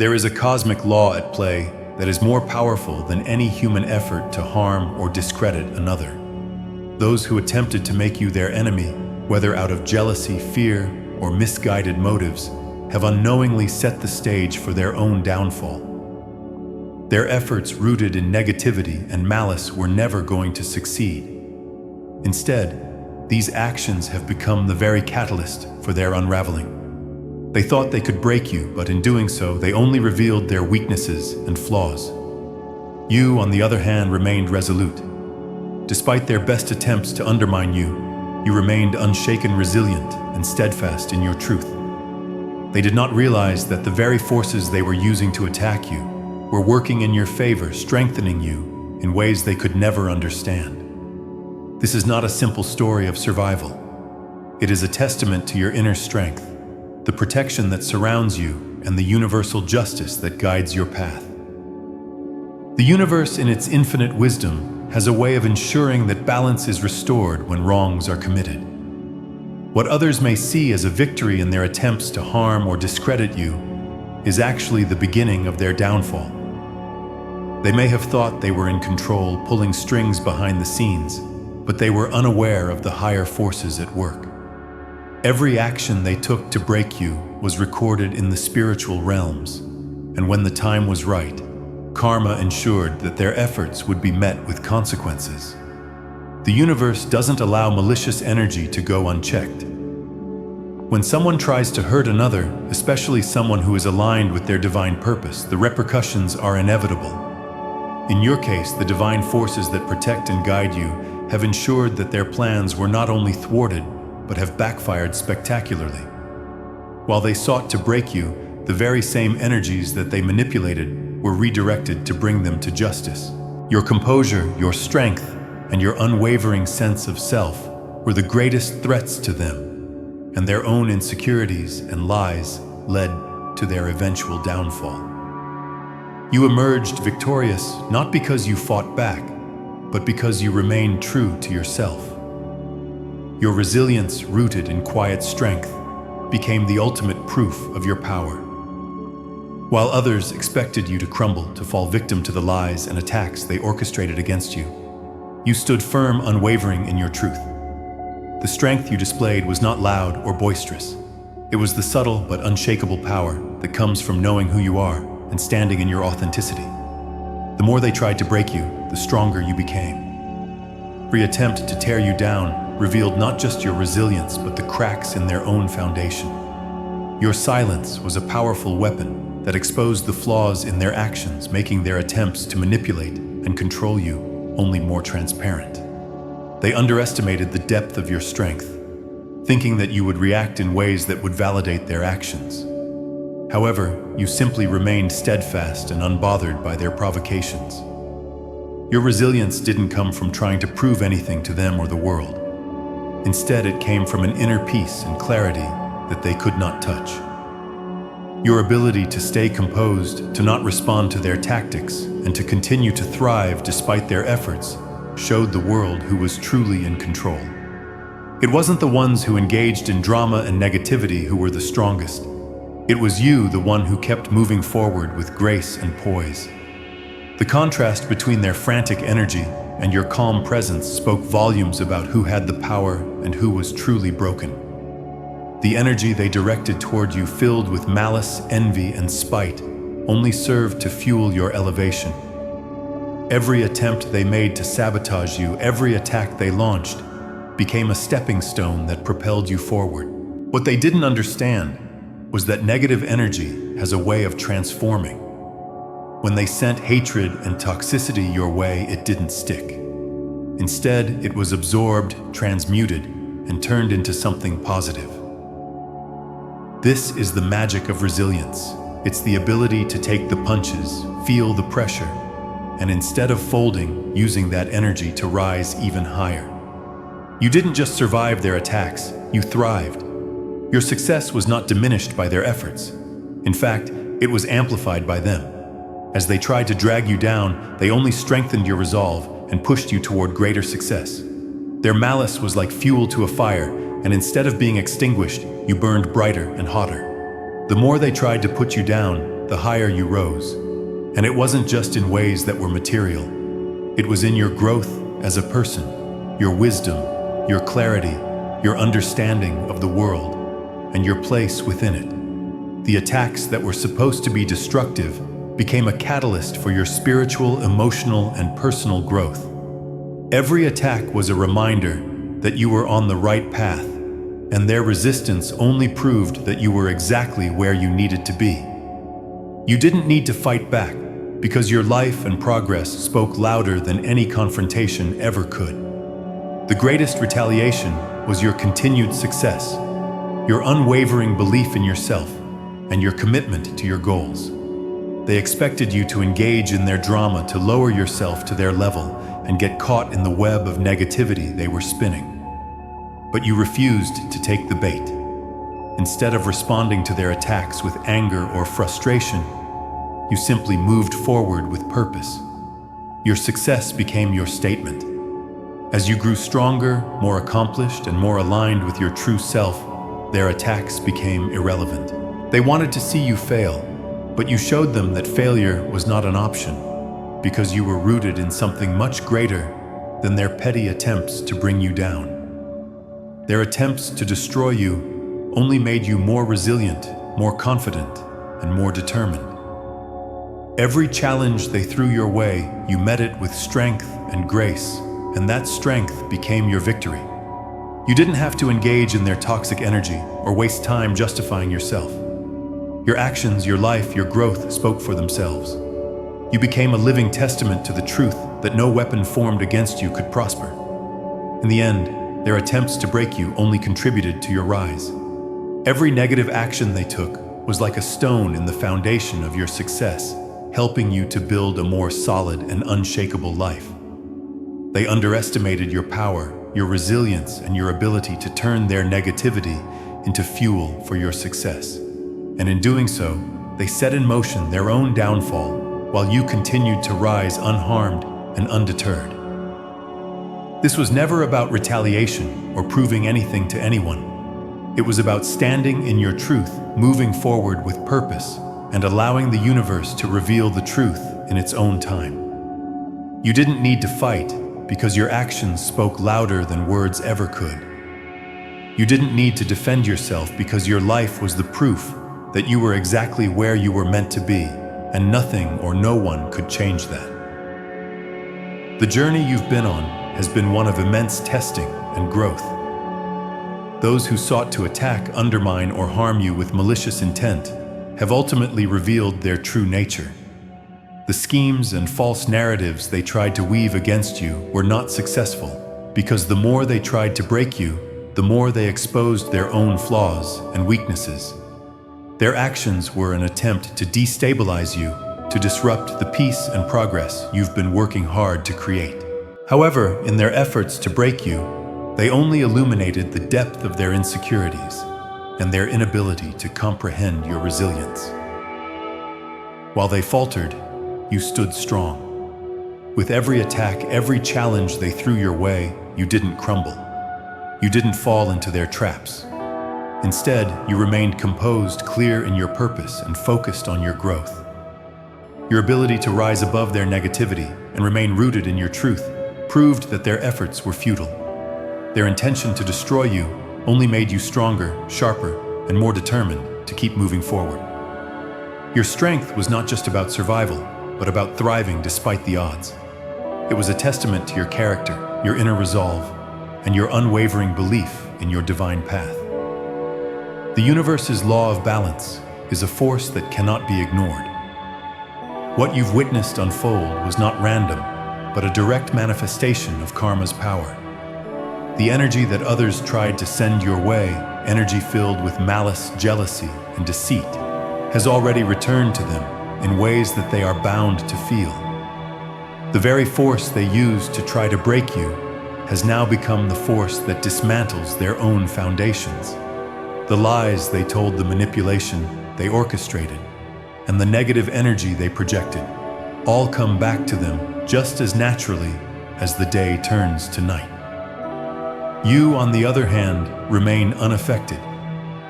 There is a cosmic law at play that is more powerful than any human effort to harm or discredit another. Those who attempted to make you their enemy, whether out of jealousy, fear, or misguided motives, have unknowingly set the stage for their own downfall. Their efforts rooted in negativity and malice were never going to succeed. Instead, these actions have become the very catalyst for their unraveling. They thought they could break you, but in doing so, they only revealed their weaknesses and flaws. You, on the other hand, remained resolute. Despite their best attempts to undermine you, you remained unshaken, resilient, and steadfast in your truth. They did not realize that the very forces they were using to attack you were working in your favor, strengthening you in ways they could never understand. This is not a simple story of survival. It is a testament to your inner strength, the protection that surrounds you, and the universal justice that guides your path. The universe, in its infinite wisdom, has a way of ensuring that balance is restored when wrongs are committed. What others may see as a victory in their attempts to harm or discredit you is actually the beginning of their downfall. They may have thought they were in control, pulling strings behind the scenes, but they were unaware of the higher forces at work. Every action they took to break you was recorded in the spiritual realms, and when the time was right, karma ensured that their efforts would be met with consequences. The universe doesn't allow malicious energy to go unchecked. When someone tries to hurt another, especially someone who is aligned with their divine purpose, the repercussions are inevitable. In your case, the divine forces that protect and guide you have ensured that their plans were not only thwarted, but have backfired spectacularly. While they sought to break you, the very same energies that they manipulated were redirected to bring them to justice. Your composure, your strength, and your unwavering sense of self were the greatest threats to them, and their own insecurities and lies led to their eventual downfall. You emerged victorious not because you fought back, but because you remained true to yourself. Your resilience, rooted in quiet strength, became the ultimate proof of your power. While others expected you to crumble, to fall victim to the lies and attacks they orchestrated against you, you stood firm, unwavering in your truth. The strength you displayed was not loud or boisterous. It was the subtle but unshakable power that comes from knowing who you are and standing in your authenticity. The more they tried to break you, the stronger you became. Every attempt to tear you down revealed not just your resilience, but the cracks in their own foundation. Your silence was a powerful weapon that exposed the flaws in their actions, making their attempts to manipulate and control you only more transparent. They underestimated the depth of your strength, thinking that you would react in ways that would validate their actions. However, you simply remained steadfast and unbothered by their provocations. Your resilience didn't come from trying to prove anything to them or the world. Instead, it came from an inner peace and clarity that they could not touch. Your ability to stay composed, to not respond to their tactics, and to continue to thrive despite their efforts showed the world who was truly in control. It wasn't the ones who engaged in drama and negativity who were the strongest. It was you, the one who kept moving forward with grace and poise. The contrast between their frantic energy and your calm presence spoke volumes about who had the power and who was truly broken. The energy they directed toward you, filled with malice, envy, and spite, only served to fuel your elevation. Every attempt they made to sabotage you, every attack they launched, became a stepping stone that propelled you forward. What they didn't understand was that negative energy has a way of transforming. When they sent hatred and toxicity your way, it didn't stick. Instead, it was absorbed, transmuted, and turned into something positive. This is the magic of resilience. It's the ability to take the punches, feel the pressure, and instead of folding, using that energy to rise even higher. You didn't just survive their attacks, you thrived. Your success was not diminished by their efforts. In fact, it was amplified by them. As they tried to drag you down, they only strengthened your resolve and pushed you toward greater success. Their malice was like fuel to a fire, and instead of being extinguished, you burned brighter and hotter. The more they tried to put you down, the higher you rose. And it wasn't just in ways that were material. It was in your growth as a person, your wisdom, your clarity, your understanding of the world, and your place within it. The attacks that were supposed to be destructive became a catalyst for your spiritual, emotional, and personal growth. Every attack was a reminder that you were on the right path, and their resistance only proved that you were exactly where you needed to be. You didn't need to fight back, because your life and progress spoke louder than any confrontation ever could. The greatest retaliation was your continued success, your unwavering belief in yourself, and your commitment to your goals. They expected you to engage in their drama, to lower yourself to their level and get caught in the web of negativity they were spinning. But you refused to take the bait. Instead of responding to their attacks with anger or frustration, you simply moved forward with purpose. Your success became your statement. As you grew stronger, more accomplished, and more aligned with your true self, their attacks became irrelevant. They wanted to see you fail, but you showed them that failure was not an option, because you were rooted in something much greater than their petty attempts to bring you down. Their attempts to destroy you only made you more resilient, more confident, and more determined. Every challenge they threw your way, you met it with strength and grace, and that strength became your victory. You didn't have to engage in their toxic energy or waste time justifying yourself. Your actions, your life, your growth spoke for themselves. You became a living testament to the truth that no weapon formed against you could prosper. In the end, their attempts to break you only contributed to your rise. Every negative action they took was like a stone in the foundation of your success, helping you to build a more solid and unshakable life. They underestimated your power, your resilience, and your ability to turn their negativity into fuel for your success. And in doing so, they set in motion their own downfall while you continued to rise unharmed and undeterred. This was never about retaliation or proving anything to anyone. It was about standing in your truth, moving forward with purpose, and allowing the universe to reveal the truth in its own time. You didn't need to fight because your actions spoke louder than words ever could. You didn't need to defend yourself because your life was the proof that you were exactly where you were meant to be, and nothing or no one could change that. The journey you've been on has been one of immense testing and growth. Those who sought to attack, undermine, or harm you with malicious intent have ultimately revealed their true nature. The schemes and false narratives they tried to weave against you were not successful, because the more they tried to break you, the more they exposed their own flaws and weaknesses. Their actions were an attempt to destabilize you, to disrupt the peace and progress you've been working hard to create. However, in their efforts to break you, they only illuminated the depth of their insecurities and their inability to comprehend your resilience. While they faltered, you stood strong. With every attack, every challenge they threw your way, you didn't crumble. You didn't fall into their traps. Instead, you remained composed, clear in your purpose, and focused on your growth. Your ability to rise above their negativity and remain rooted in your truth proved that their efforts were futile. Their intention to destroy you only made you stronger, sharper, and more determined to keep moving forward. Your strength was not just about survival, but about thriving despite the odds. It was a testament to your character, your inner resolve, and your unwavering belief in your divine path. The universe's law of balance is a force that cannot be ignored. What you've witnessed unfold was not random, but a direct manifestation of karma's power. The energy that others tried to send your way, energy filled with malice, jealousy, and deceit, has already returned to them in ways that they are bound to feel. The very force they used to try to break you has now become the force that dismantles their own foundations. The lies they told, the manipulation they orchestrated, and the negative energy they projected all come back to them just as naturally as the day turns to night. You, on the other hand, remain unaffected.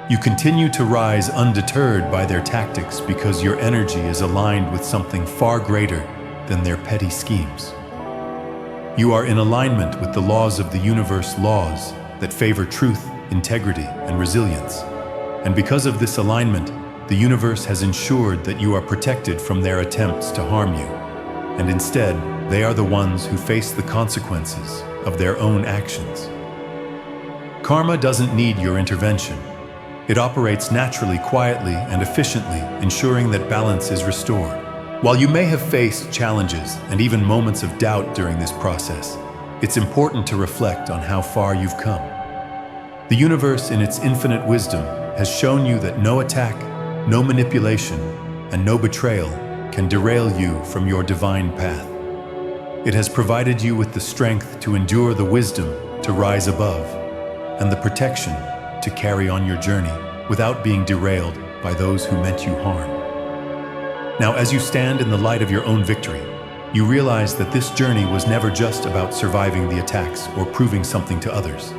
You continue to rise undeterred by their tactics because your energy is aligned with something far greater than their petty schemes. You are in alignment with the laws of the universe, laws that favor truth, integrity, and resilience. And because of this alignment, the universe has ensured that you are protected from their attempts to harm you. And instead, they are the ones who face the consequences of their own actions. Karma doesn't need your intervention. It operates naturally, quietly, and efficiently, ensuring that balance is restored. While you may have faced challenges and even moments of doubt during this process, it's important to reflect on how far you've come. The universe, in its infinite wisdom, has shown you that no attack, no manipulation, and no betrayal can derail you from your divine path. It has provided you with the strength to endure, the wisdom to rise above, and the protection to carry on your journey without being derailed by those who meant you harm. Now, as you stand in the light of your own victory, you realize that this journey was never just about surviving the attacks or proving something to others.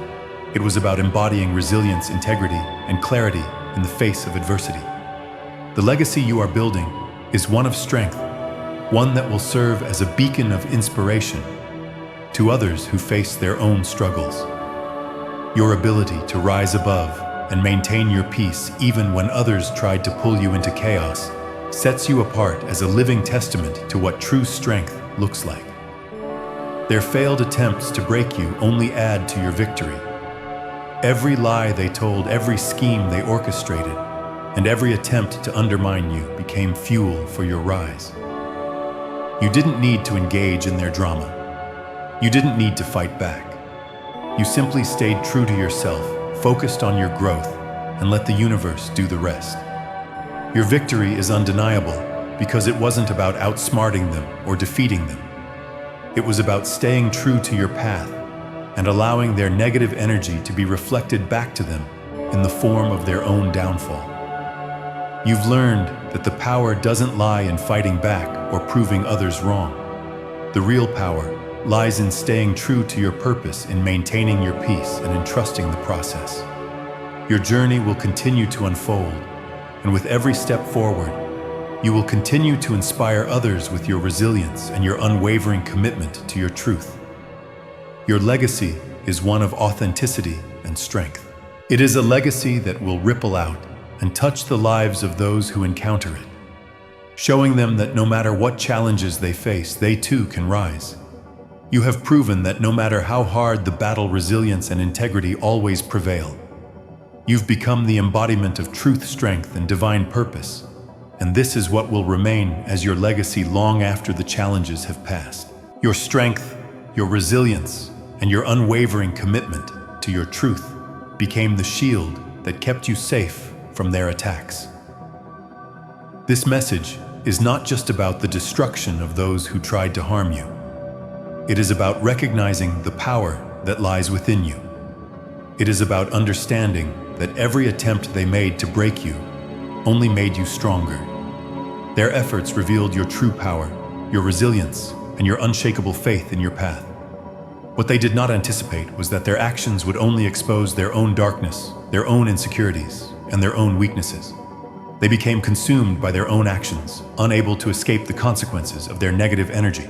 It was about embodying resilience, integrity, and clarity in the face of adversity. The legacy you are building is one of strength, one that will serve as a beacon of inspiration to others who face their own struggles. Your ability to rise above and maintain your peace even when others tried to pull you into chaos sets you apart as a living testament to what true strength looks like. Their failed attempts to break you only add to your victory. Every lie they told, every scheme they orchestrated, and every attempt to undermine you became fuel for your rise. You didn't need to engage in their drama. You didn't need to fight back. You simply stayed true to yourself, focused on your growth, and let the universe do the rest. Your victory is undeniable because it wasn't about outsmarting them or defeating them. It was about staying true to your path and allowing their negative energy to be reflected back to them in the form of their own downfall. You've learned that the power doesn't lie in fighting back or proving others wrong. The real power lies in staying true to your purpose, in maintaining your peace, and in trusting the process. Your journey will continue to unfold, and with every step forward, you will continue to inspire others with your resilience and your unwavering commitment to your truth. Your legacy is one of authenticity and strength. It is a legacy that will ripple out and touch the lives of those who encounter it, showing them that no matter what challenges they face, they too can rise. You have proven that no matter how hard the battle, resilience and integrity always prevail. You've become the embodiment of truth, strength, and divine purpose, and this is what will remain as your legacy long after the challenges have passed. Your strength, your resilience, and your unwavering commitment to your truth became the shield that kept you safe from their attacks. This message is not just about the destruction of those who tried to harm you. It is about recognizing the power that lies within you. It is about understanding that every attempt they made to break you only made you stronger. Their efforts revealed your true power, your resilience, and your unshakable faith in your path. What they did not anticipate was that their actions would only expose their own darkness, their own insecurities, and their own weaknesses. They became consumed by their own actions, unable to escape the consequences of their negative energy.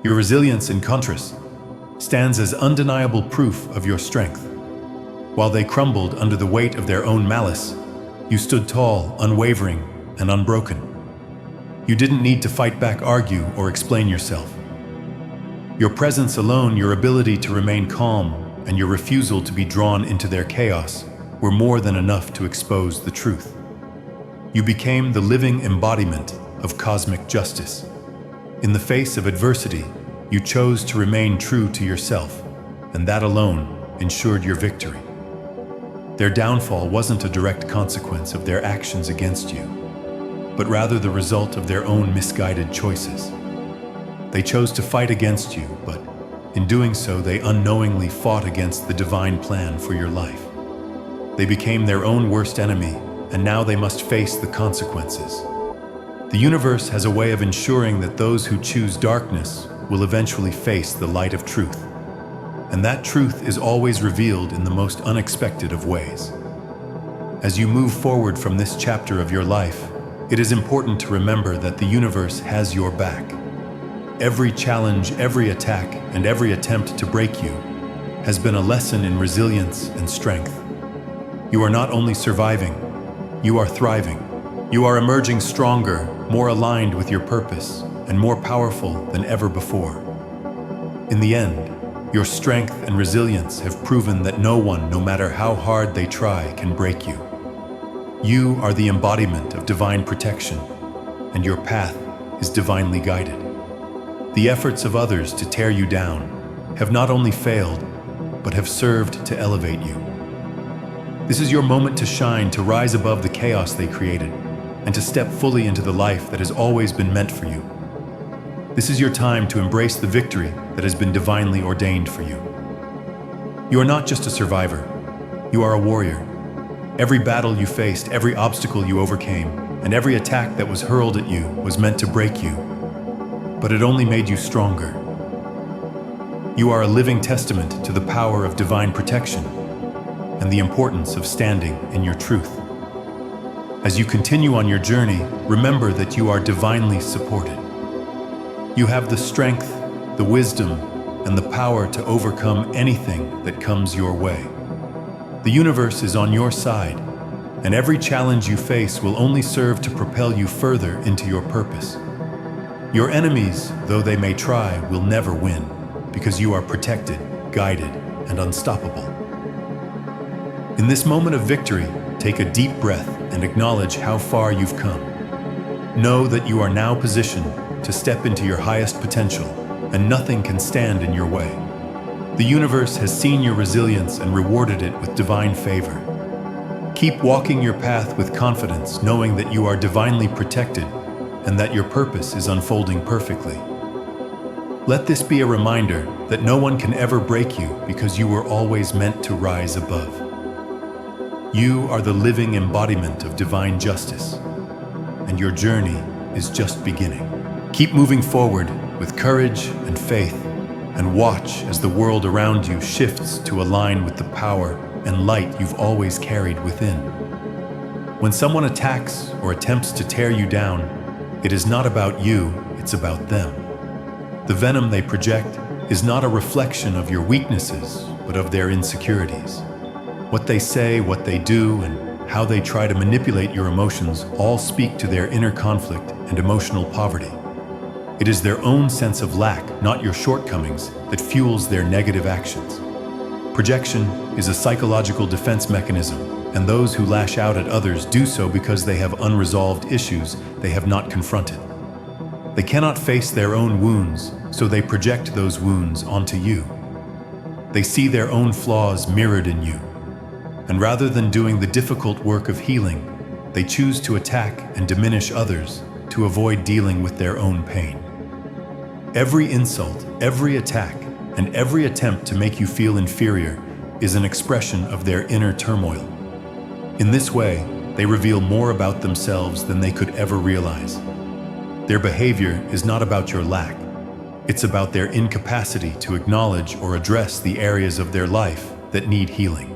Your resilience, in contrast, stands as undeniable proof of your strength. While they crumbled under the weight of their own malice, you stood tall, unwavering, and unbroken. You didn't need to fight back, argue, or explain yourself. Your presence alone, your ability to remain calm, and your refusal to be drawn into their chaos were more than enough to expose the truth. You became the living embodiment of cosmic justice. In the face of adversity, you chose to remain true to yourself, and that alone ensured your victory. Their downfall wasn't a direct consequence of their actions against you, but rather the result of their own misguided choices. They chose to fight against you, but in doing so, they unknowingly fought against the divine plan for your life. They became their own worst enemy, and now they must face the consequences. The universe has a way of ensuring that those who choose darkness will eventually face the light of truth. And that truth is always revealed in the most unexpected of ways. As you move forward from this chapter of your life, it is important to remember that the universe has your back. Every challenge, every attack, and every attempt to break you has been a lesson in resilience and strength. You are not only surviving, you are thriving. You are emerging stronger, more aligned with your purpose, and more powerful than ever before. In the end, your strength and resilience have proven that no one, no matter how hard they try, can break you. You are the embodiment of divine protection, and your path is divinely guided. The efforts of others to tear you down have not only failed, but have served to elevate you. This is your moment to shine, to rise above the chaos they created, and to step fully into the life that has always been meant for you. This is your time to embrace the victory that has been divinely ordained for you. You are not just a survivor, you are a warrior. Every battle you faced, every obstacle you overcame, and every attack that was hurled at you was meant to break you, but it only made you stronger. You are a living testament to the power of divine protection and the importance of standing in your truth. As you continue on your journey, remember that you are divinely supported. You have the strength, the wisdom, and the power to overcome anything that comes your way. The universe is on your side, and every challenge you face will only serve to propel you further into your purpose. Your enemies, though they may try, will never win, because you are protected, guided, and unstoppable. In this moment of victory, take a deep breath and acknowledge how far you've come. Know that you are now positioned to step into your highest potential, and nothing can stand in your way. The universe has seen your resilience and rewarded it with divine favor. Keep walking your path with confidence, knowing that you are divinely protected and that your purpose is unfolding perfectly. Let this be a reminder that no one can ever break you, because you were always meant to rise above. You are the living embodiment of divine justice, and your journey is just beginning. Keep moving forward with courage and faith, and watch as the world around you shifts to align with the power and light you've always carried within. When someone attacks or attempts to tear you down, it is not about you, it's about them. The venom they project is not a reflection of your weaknesses, but of their insecurities. What they say, what they do, and how they try to manipulate your emotions all speak to their inner conflict and emotional poverty. It is their own sense of lack, not your shortcomings, that fuels their negative actions. Projection is a psychological defense mechanism, and those who lash out at others do so because they have unresolved issues they have not confronted. They cannot face their own wounds, so they project those wounds onto you. They see their own flaws mirrored in you, and rather than doing the difficult work of healing, they choose to attack and diminish others to avoid dealing with their own pain. Every insult, every attack, and every attempt to make you feel inferior is an expression of their inner turmoil. In this way, they reveal more about themselves than they could ever realize. Their behavior is not about your lack. It's about their incapacity to acknowledge or address the areas of their life that need healing.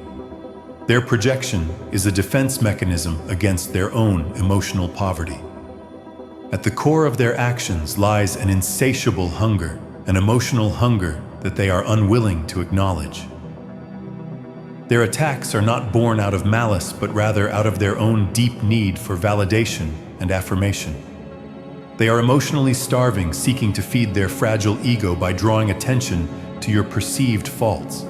Their projection is a defense mechanism against their own emotional poverty. At the core of their actions lies an insatiable hunger, an emotional hunger that they are unwilling to acknowledge. Their attacks are not born out of malice, but rather out of their own deep need for validation and affirmation. They are emotionally starving, seeking to feed their fragile ego by drawing attention to your perceived faults.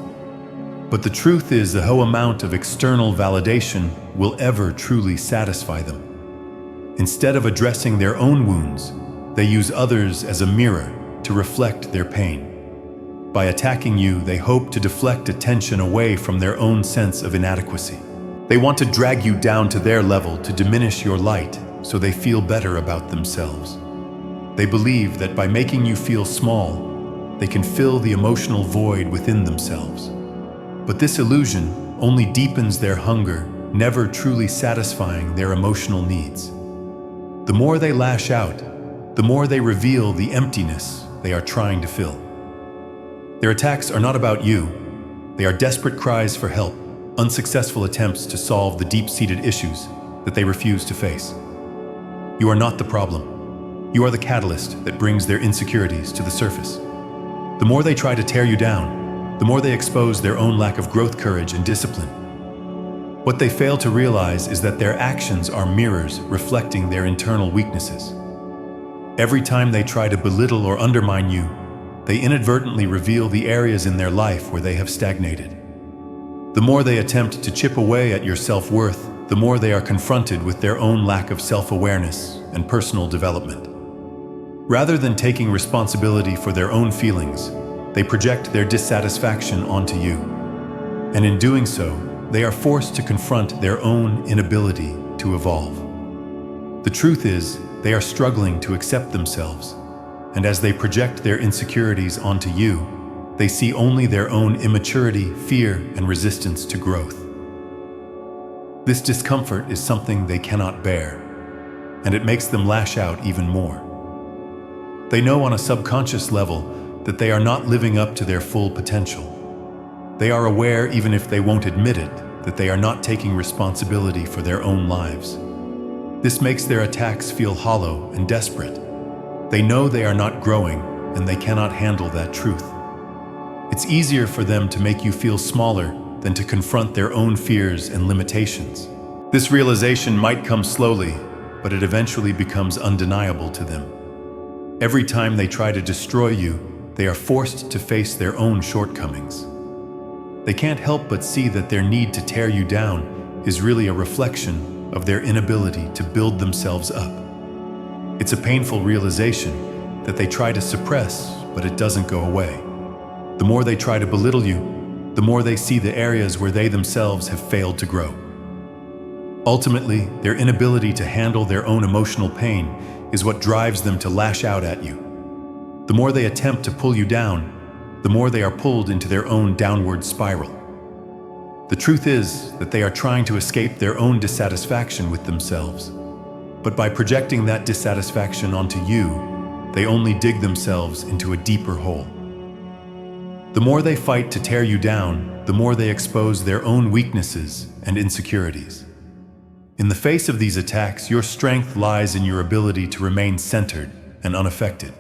But the truth is, no amount of external validation will ever truly satisfy them. Instead of addressing their own wounds, they use others as a mirror to reflect their pain. By attacking you, they hope to deflect attention away from their own sense of inadequacy. They want to drag you down to their level, to diminish your light, so they feel better about themselves. They believe that by making you feel small, they can fill the emotional void within themselves. But this illusion only deepens their hunger, never truly satisfying their emotional needs. The more they lash out, the more they reveal the emptiness they are trying to fill. Their attacks are not about you. They are desperate cries for help, unsuccessful attempts to solve the deep-seated issues that they refuse to face. You are not the problem. You are the catalyst that brings their insecurities to the surface. The more they try to tear you down, the more they expose their own lack of growth, courage, and discipline. What they fail to realize is that their actions are mirrors reflecting their internal weaknesses. Every time they try to belittle or undermine you, they inadvertently reveal the areas in their life where they have stagnated. The more they attempt to chip away at your self-worth, the more they are confronted with their own lack of self-awareness and personal development. Rather than taking responsibility for their own feelings, they project their dissatisfaction onto you. And in doing so, they are forced to confront their own inability to evolve. The truth is, they are struggling to accept themselves, and as they project their insecurities onto you, they see only their own immaturity, fear, and resistance to growth. This discomfort is something they cannot bear, and it makes them lash out even more. They know on a subconscious level that they are not living up to their full potential. They are aware, even if they won't admit it, that they are not taking responsibility for their own lives. This makes their attacks feel hollow and desperate. They know they are not growing, and they cannot handle that truth. It's easier for them to make you feel smaller than to confront their own fears and limitations. This realization might come slowly, but it eventually becomes undeniable to them. Every time they try to destroy you, they are forced to face their own shortcomings. They can't help but see that their need to tear you down is really a reflection of their inability to build themselves up. It's a painful realization that they try to suppress, but it doesn't go away. The more they try to belittle you, the more they see the areas where they themselves have failed to grow. Ultimately, their inability to handle their own emotional pain is what drives them to lash out at you. The more they attempt to pull you down, the more they are pulled into their own downward spiral. The truth is that they are trying to escape their own dissatisfaction with themselves. But by projecting that dissatisfaction onto you, they only dig themselves into a deeper hole. The more they fight to tear you down, the more they expose their own weaknesses and insecurities. In the face of these attacks, your strength lies in your ability to remain centered and unaffected.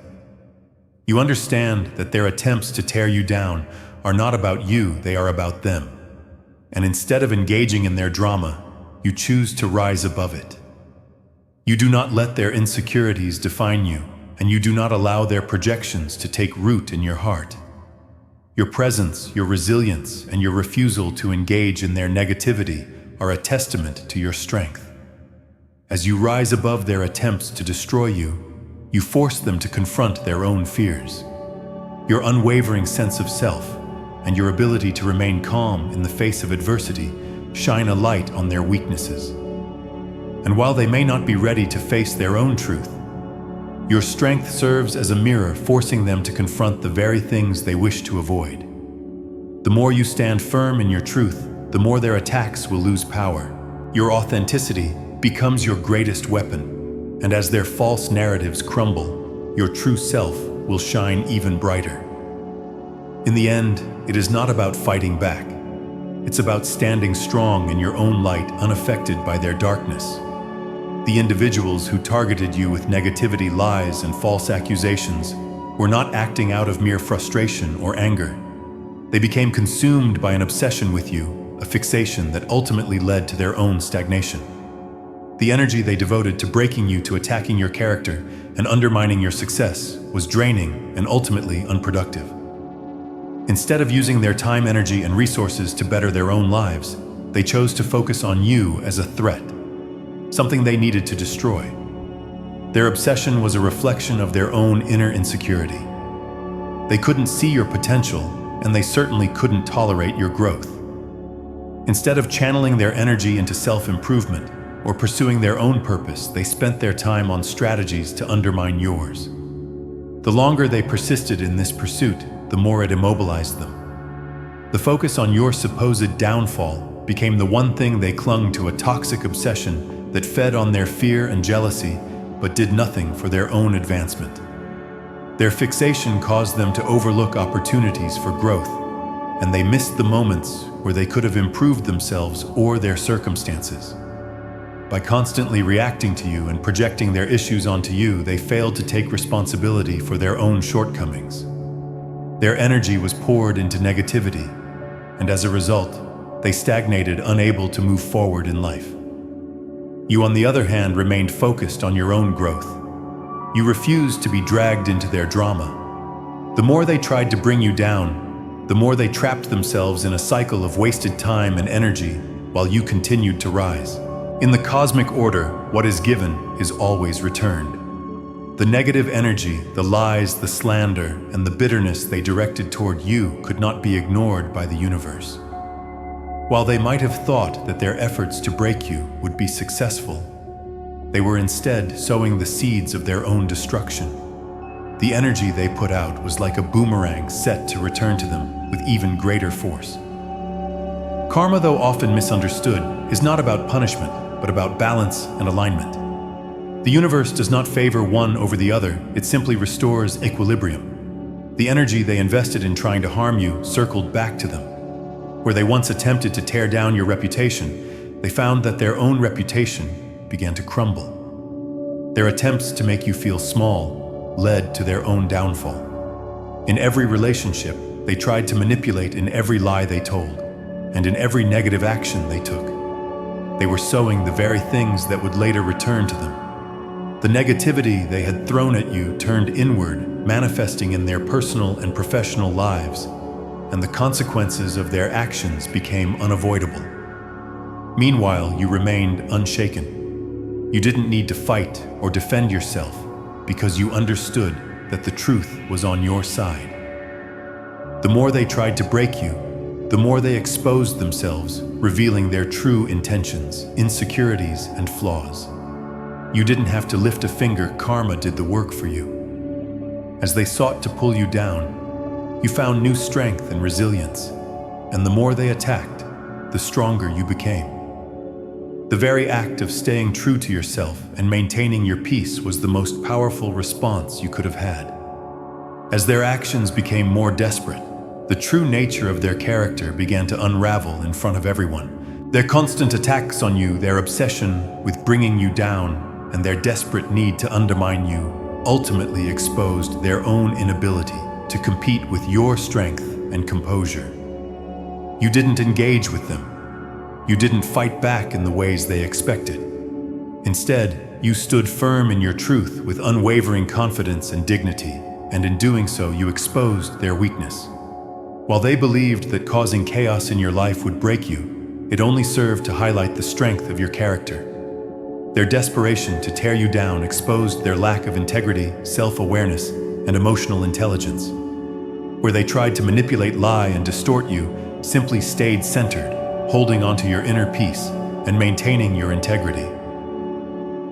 You understand that their attempts to tear you down are not about you, they are about them. And instead of engaging in their drama, you choose to rise above it. You do not let their insecurities define you, and you do not allow their projections to take root in your heart. Your presence, your resilience, and your refusal to engage in their negativity are a testament to your strength. As you rise above their attempts to destroy you, you force them to confront their own fears. Your unwavering sense of self and your ability to remain calm in the face of adversity shine a light on their weaknesses. And while they may not be ready to face their own truth, your strength serves as a mirror, forcing them to confront the very things they wish to avoid. The more you stand firm in your truth, the more their attacks will lose power. Your authenticity becomes your greatest weapon, and as their false narratives crumble, your true self will shine even brighter. In the end, it is not about fighting back. It's about standing strong in your own light, unaffected by their darkness. The individuals who targeted you with negativity, lies, and false accusations were not acting out of mere frustration or anger. They became consumed by an obsession with you, a fixation that ultimately led to their own stagnation. The energy they devoted to breaking you, to attacking your character, and undermining your success was draining and ultimately unproductive. Instead of using their time, energy, and resources to better their own lives, they chose to focus on you as a threat, something they needed to destroy. Their obsession was a reflection of their own inner insecurity. They couldn't see your potential, and they certainly couldn't tolerate your growth. Instead of channeling their energy into self-improvement or pursuing their own purpose, they spent their time on strategies to undermine yours. The longer they persisted in this pursuit, the more it immobilized them. The focus on your supposed downfall became the one thing they clung to, a toxic obsession that fed on their fear and jealousy, but did nothing for their own advancement. Their fixation caused them to overlook opportunities for growth, and they missed the moments where they could have improved themselves or their circumstances. By constantly reacting to you and projecting their issues onto you, they failed to take responsibility for their own shortcomings. Their energy was poured into negativity, and as a result, they stagnated, unable to move forward in life. You, on the other hand, remained focused on your own growth. You refused to be dragged into their drama. The more they tried to bring you down, the more they trapped themselves in a cycle of wasted time and energy while you continued to rise. In the cosmic order, what is given is always returned. The negative energy, the lies, the slander, and the bitterness they directed toward you could not be ignored by the universe. While they might have thought that their efforts to break you would be successful, they were instead sowing the seeds of their own destruction. The energy they put out was like a boomerang set to return to them with even greater force. Karma, though often misunderstood, is not about punishment, but about balance and alignment. The universe does not favor one over the other, it simply restores equilibrium. The energy they invested in trying to harm you circled back to them. Where they once attempted to tear down your reputation, they found that their own reputation began to crumble. Their attempts to make you feel small led to their own downfall. In every relationship, they tried to manipulate, in every lie they told, and in every negative action they took. They were sowing the very things that would later return to them. The negativity they had thrown at you turned inward, manifesting in their personal and professional lives, and the consequences of their actions became unavoidable. Meanwhile, you remained unshaken. You didn't need to fight or defend yourself because you understood that the truth was on your side. The more they tried to break you, the more they exposed themselves, revealing their true intentions, insecurities, and flaws. You didn't have to lift a finger, karma did the work for you. As they sought to pull you down, you found new strength and resilience, and the more they attacked, the stronger you became. The very act of staying true to yourself and maintaining your peace was the most powerful response you could have had. As their actions became more desperate, the true nature of their character began to unravel in front of everyone. Their constant attacks on you, their obsession with bringing you down, and their desperate need to undermine you ultimately exposed their own inability to compete with your strength and composure. You didn't engage with them. You didn't fight back in the ways they expected. Instead, you stood firm in your truth with unwavering confidence and dignity, and in doing so, you exposed their weakness. While they believed that causing chaos in your life would break you, it only served to highlight the strength of your character. Their desperation to tear you down exposed their lack of integrity, self-awareness, and emotional intelligence. Where they tried to manipulate, lie, and distort you, simply stayed centered, holding onto your inner peace and maintaining your integrity.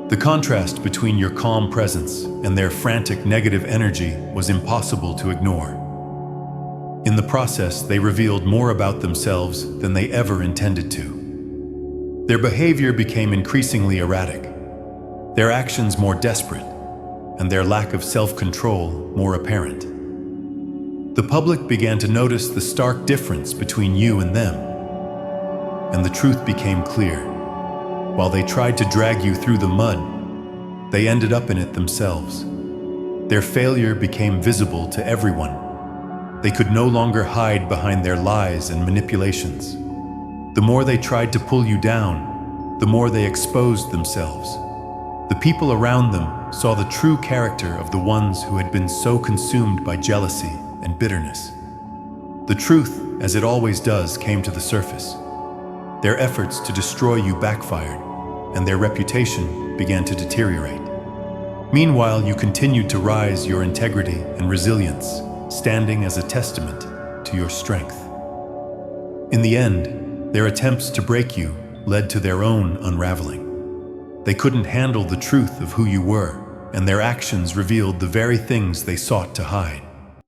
The contrast between your calm presence and their frantic negative energy was impossible to ignore. In the process, they revealed more about themselves than they ever intended to. Their behavior became increasingly erratic, their actions more desperate, and their lack of self-control more apparent. The public began to notice the stark difference between you and them, and the truth became clear. While they tried to drag you through the mud, they ended up in it themselves. Their failure became visible to everyone. They could no longer hide behind their lies and manipulations. The more they tried to pull you down, the more they exposed themselves. The people around them saw the true character of the ones who had been so consumed by jealousy and bitterness. The truth, as it always does, came to the surface. Their efforts to destroy you backfired, and their reputation began to deteriorate. Meanwhile, you continued to rise your integrity and resilience, standing as a testament to your strength. In the end, their attempts to break you led to their own unraveling. They couldn't handle the truth of who you were, and their actions revealed the very things they sought to hide.